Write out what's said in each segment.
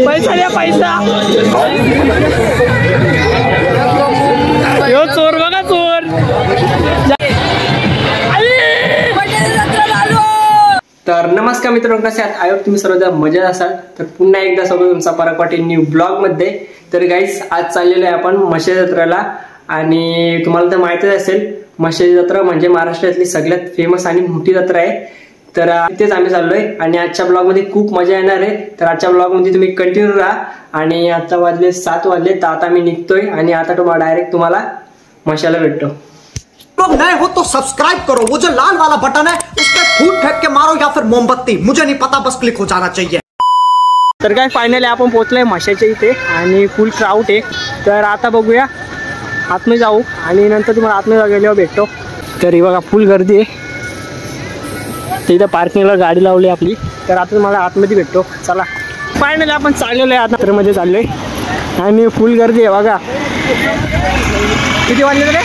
पैसा द्या पैसा. यो चोर बघा चोर. तर नमस्कार मित्रांनो, कसे आहात? आयोग तुम्ही सर्वजण मजेत असाल. तर पुन्हा एकदा सोबत तुमचा परत वाटेल न्यू ब्लॉग मध्ये. तर गाईस, आज चाललेलो आहे आपण म्हशी जत्रेला. आणि तुम्हाला तर माहितीच असेल, म्हशी जत्रा म्हणजे महाराष्ट्रातली सगळ्यात फेमस आणि मोठी जत्रा आहे. तर तिथेच आम्ही चाललोय आणि आजच्या ब्लॉग मध्ये खूप मजा येणार आहे. तर आजच्या ब्लॉग मध्ये तुम्ही कंटिन्यू राहा. आणि आता वाजले 7 वाजले, तर आता मी निघतोय आणि आता तुम्हाला डायरेक्ट तुम्हाला म्हशाला भेटतो. लोग नए हो तो सब्सक्राइब करो, वो जो लाल वाला बटन है उस पर फूट फेंक के मारो या फिर मोमबत्ती, मुझे नहीं पता, बस क्लिक हो जाना चाहिए. तर काय, फायनली आपण पोहोचलोय म्हशाच्या इथे आणि फुल क्राऊड आहे. तर आता बघूया, आतमध्ये जाऊ आणि नंतर तुम्हाला आतमध्ये गेल्यावर भेटतो. तर ही बघा फुल गर्दी आहे. इथं पार्किंगला गाडी लावली आपली. तर आता तुम्हाला आतमध्ये भेटतो. चला, फायनली आपण चाललेलो आहे, आता मध्ये चाललोय आणि फुल गर्दी आहे बघा. किती वाजले रे?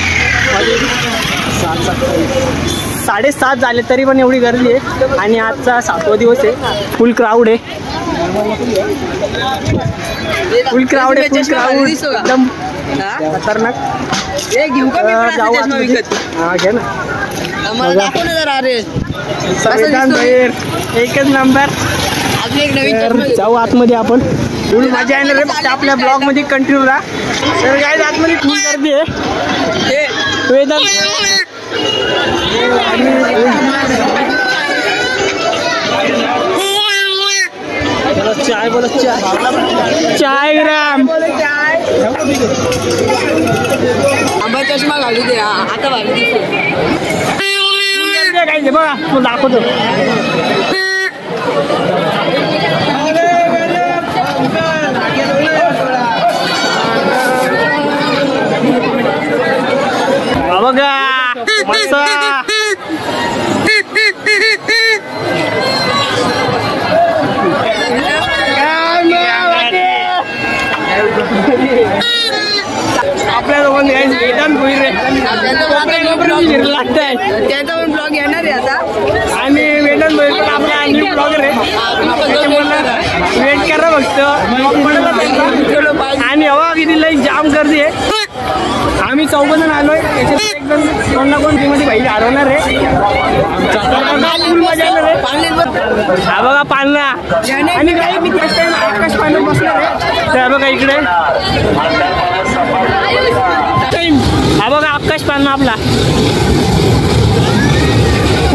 7:30 झाले तरी पण एवढी गर्दी आहे. आणि आजचा 7वा दिवस आहे. फुल क्राऊड आहे, फुल क्राऊड आहे, फुल क्राऊड एकदम खतरनाक. हा घे ना, एकच नंबर. जाऊ आतमध्ये आपण. फुल मजा येणार रे. फक्त आपल्या ब्लॉग मध्ये कंटिन्यू राहा. तर काय, आतमध्ये फुल गर्दी आहे. चाय बोला, चाय ग्राम आंबा चष्मा घालू दे. आता काय बघा, तू दाखवतो. बघा मस्त. आपल्या दोघांनी वेदांत भोईर लागतंय, त्याचा पण ब्लॉग येणार आहे आता. आणि वेदांत भोईर पण आपला न्यू ब्लॉगर आहे. वेट करा फक्त. आणि हवा किती लई जाम गर्दी आहे. आम्ही 14 जण आलोय. त्याच्यात एक जण कोण ना कोण टीमध्ये भाई हरवणार आहे. हा बघा पाळणा. आणि काही मी फर्स्ट टाइम आकाश पाळण्यात बसणार आहे. तर बघा इकडे, हा बघा आकाश पाळणा आपला.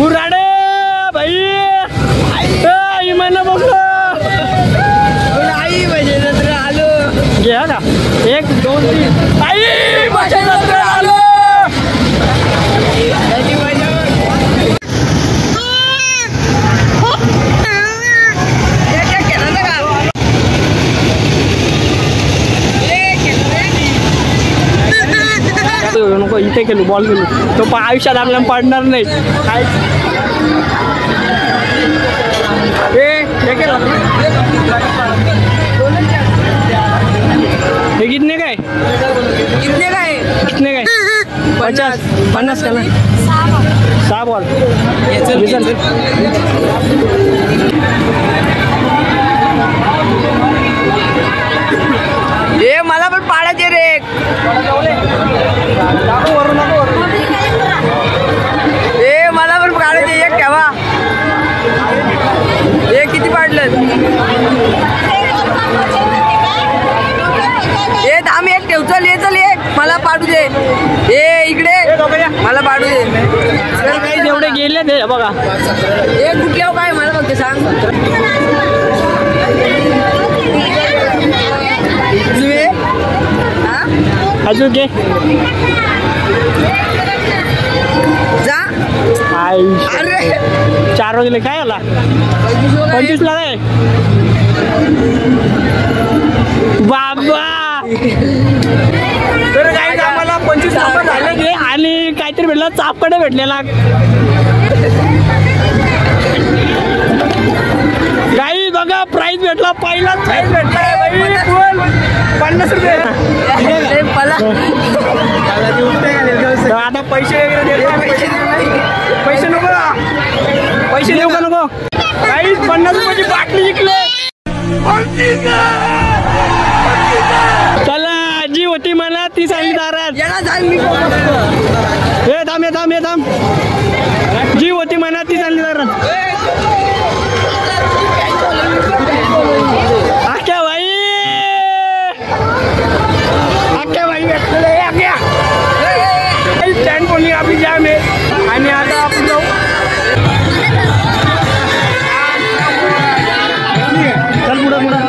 उराडे भाई इमान बघलो. आई म्हणजे जत्रा आलो. घ्या ना, 1 2 3 आई माझ्या जत्रा आलो. नको इथे केलो, बॉल गेलो तो आयुष्यात आपल्याला पडणार नाही. हे कितने काय, कितने काय, कितने काय? 50 का ना? 6 बॉल. ए मला पण पाडायचे रे. ए मला पण काढायचे. एक ठेवा. ए किती पाडलं? ए आम्ही एक ठेव. चल ये, चल एक मला पाडू दे. ए इकडे मला पाडू दे. काही जेवढे गेले ते बघा. ए कुठल्या काय मला फक्त सांग. अजून घे जा. अरे 4 वाजले. काय आला 25 ला आहे बाबा. तर काही आम्हाला 25 झाले आणि काहीतरी भेटला, चापकडे भेटलेला. काही बघा प्राईज भेटला, पहिला प्राईज भेटला 50 रुपये. आता पैसे वगैरे पैसे नको, पैसे देऊ का नको? काहीच 50 रुपयाची थांब जी होती मनात ती चालली जरा आख्या भाई स्टँड कोणी आपली जाम आहे आणि आता आपण जाऊ चल पुढं चला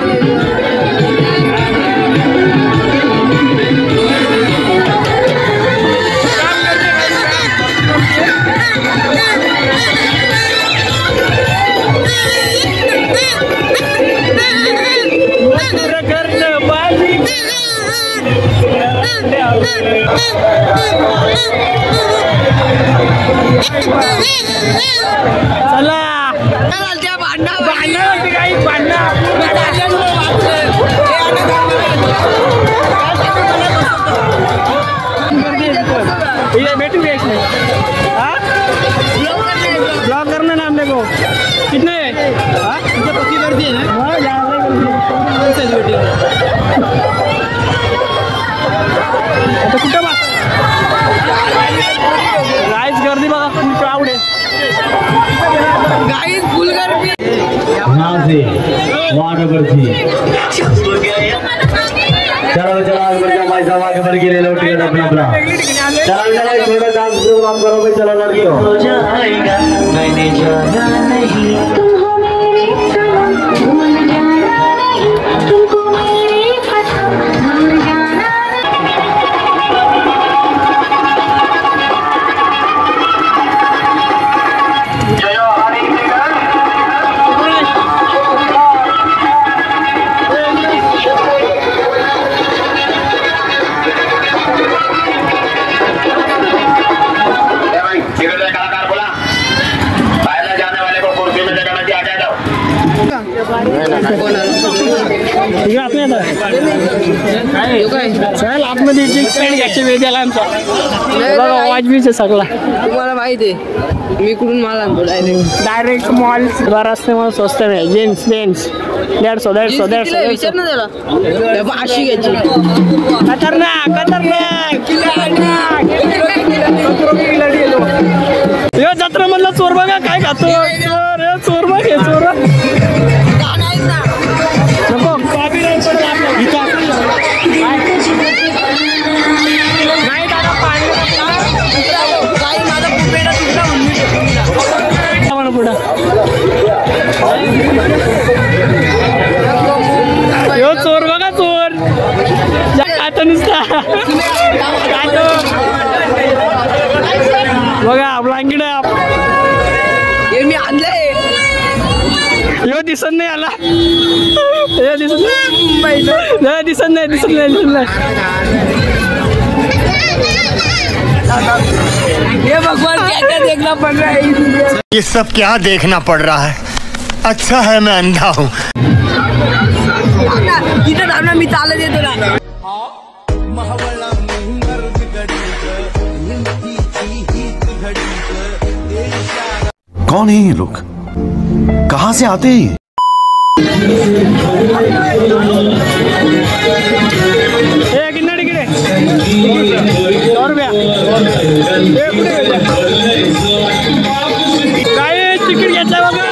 भांडणं काही बैठू गए इसमें ब्लॉग करना ना हमने को कितने पक्की कर दिए कुठं गाईज गर्दी बघा फुल क्राउड आहे गाईज फुल गर्दी चलो भाई साहब आगे बढ़ के ले लो टिकट अपना चलो थोड़ा डांस प्रोग्राम करो भाई चलो लड़कियों हो जाएगा मैंने जाना नहीं तुम हो मेरे सनम भूल जाना नहीं तुमको मेरे कसम भूल जाना चल आतमध्ये घ्यायचे वेळ द्याला आमचा वाजवीच सगळा तुम्हाला माहिती आहे मी कुठून माल आणतो डायरेक्ट मॉल रस्ते मला स्वस्त नाही जेन्स 150 विचार ना त्याला अशी घ्यायची यो जत्रा मधला चोर बघा काय खातो चोर बघ हे चोर नको नाही दादा पाणी पुढं यो चोर बघा चोर खातो नुसता बघा ब्लँकेट मी आणलंय यो दिसत नाही आला दिसत नाही ये भगवान क्या देखना पड़ रहा है ये सब क्या देखना पड़ रहा है अच्छा है मैं अंधा हूँ इथं थांब ना मी चालत येतो ना कौन है ये लोग कहाँ से आते हैं किन्ना टिकीट 100 रुपया काय तिकीट घ्यायचं बघा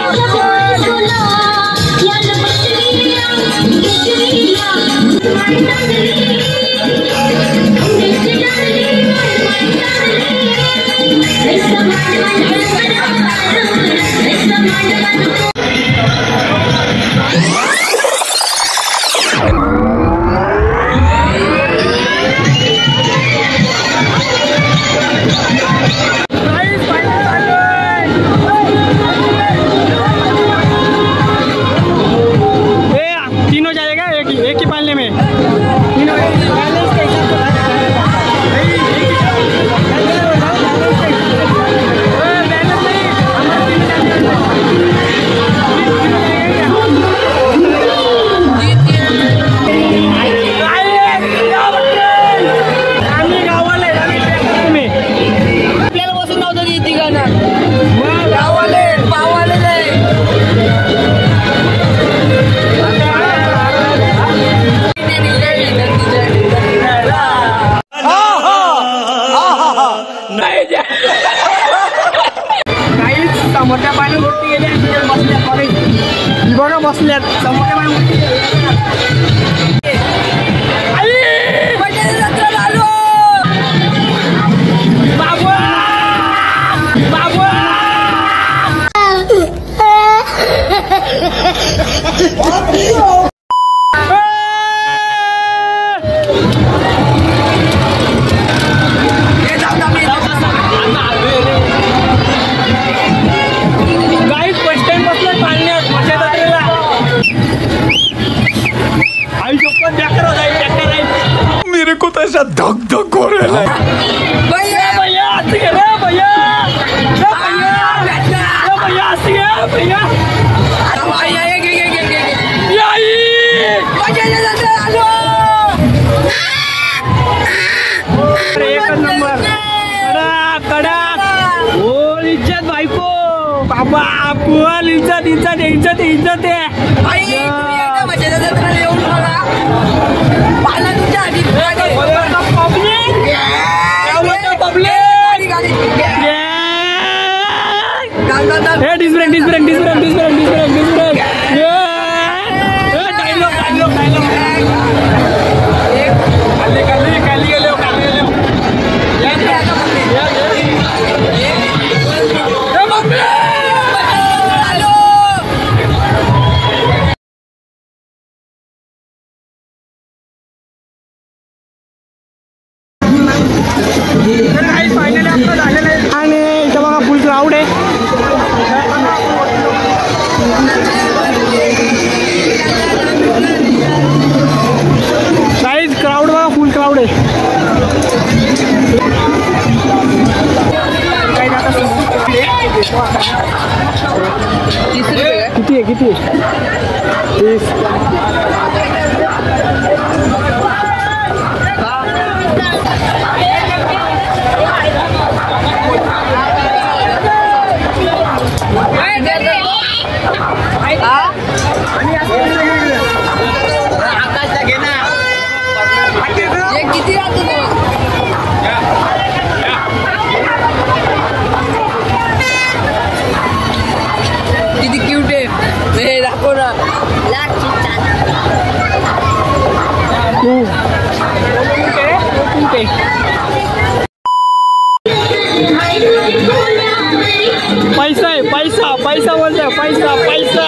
बसल्यात समोर मेरे को तो ऐसा धक धक हो रहा है। भैया भैया भैया भैया भैया भैया एक नंबर कडक कडक बोल इज्जत बायको बाबा बोल इज्जत इज्जत इज्जत इज्जत फायनली आपलं झालेलं आहे आणि इथं बघा फुल क्राऊड आहे. गाईज क्राऊड बघा फुल क्राऊड आहे. किती आहे किती आहे 30. किती क्यूट आहे हे दाखव ना. पैसा आहे पैसा पैसा बोलतोय पैसा पैसा.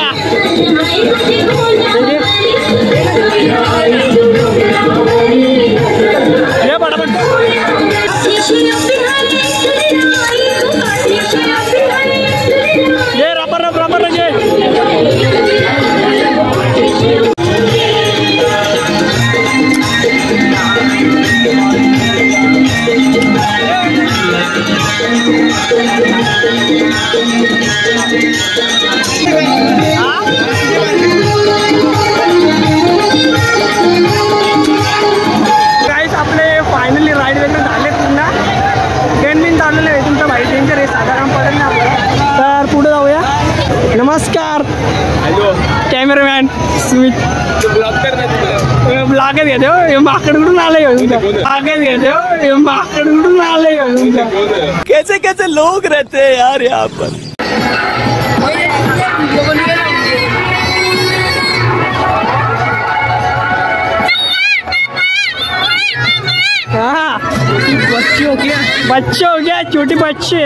ये पटापट ये रबर रबर रबर ये गाईस आपले फायनली राईड वगैरे झाले पुन्हा 10 मिनिट आलेले आहे. तुमचा भाई डेंजर आहे साधारण पडेल ना आपल्याला. तर पुढे जाऊया. नमस्कार कॅमेरामॅन सुमित. ब्लॉगच घेते हो माकडकडून आले ब्लॉगच घेते हो माकडकडून आले तुमचा. कैसे कैसे लोग रहते हैं यार यहाँ पर. हाँ बच्चे हो गया छोटे बच्चे.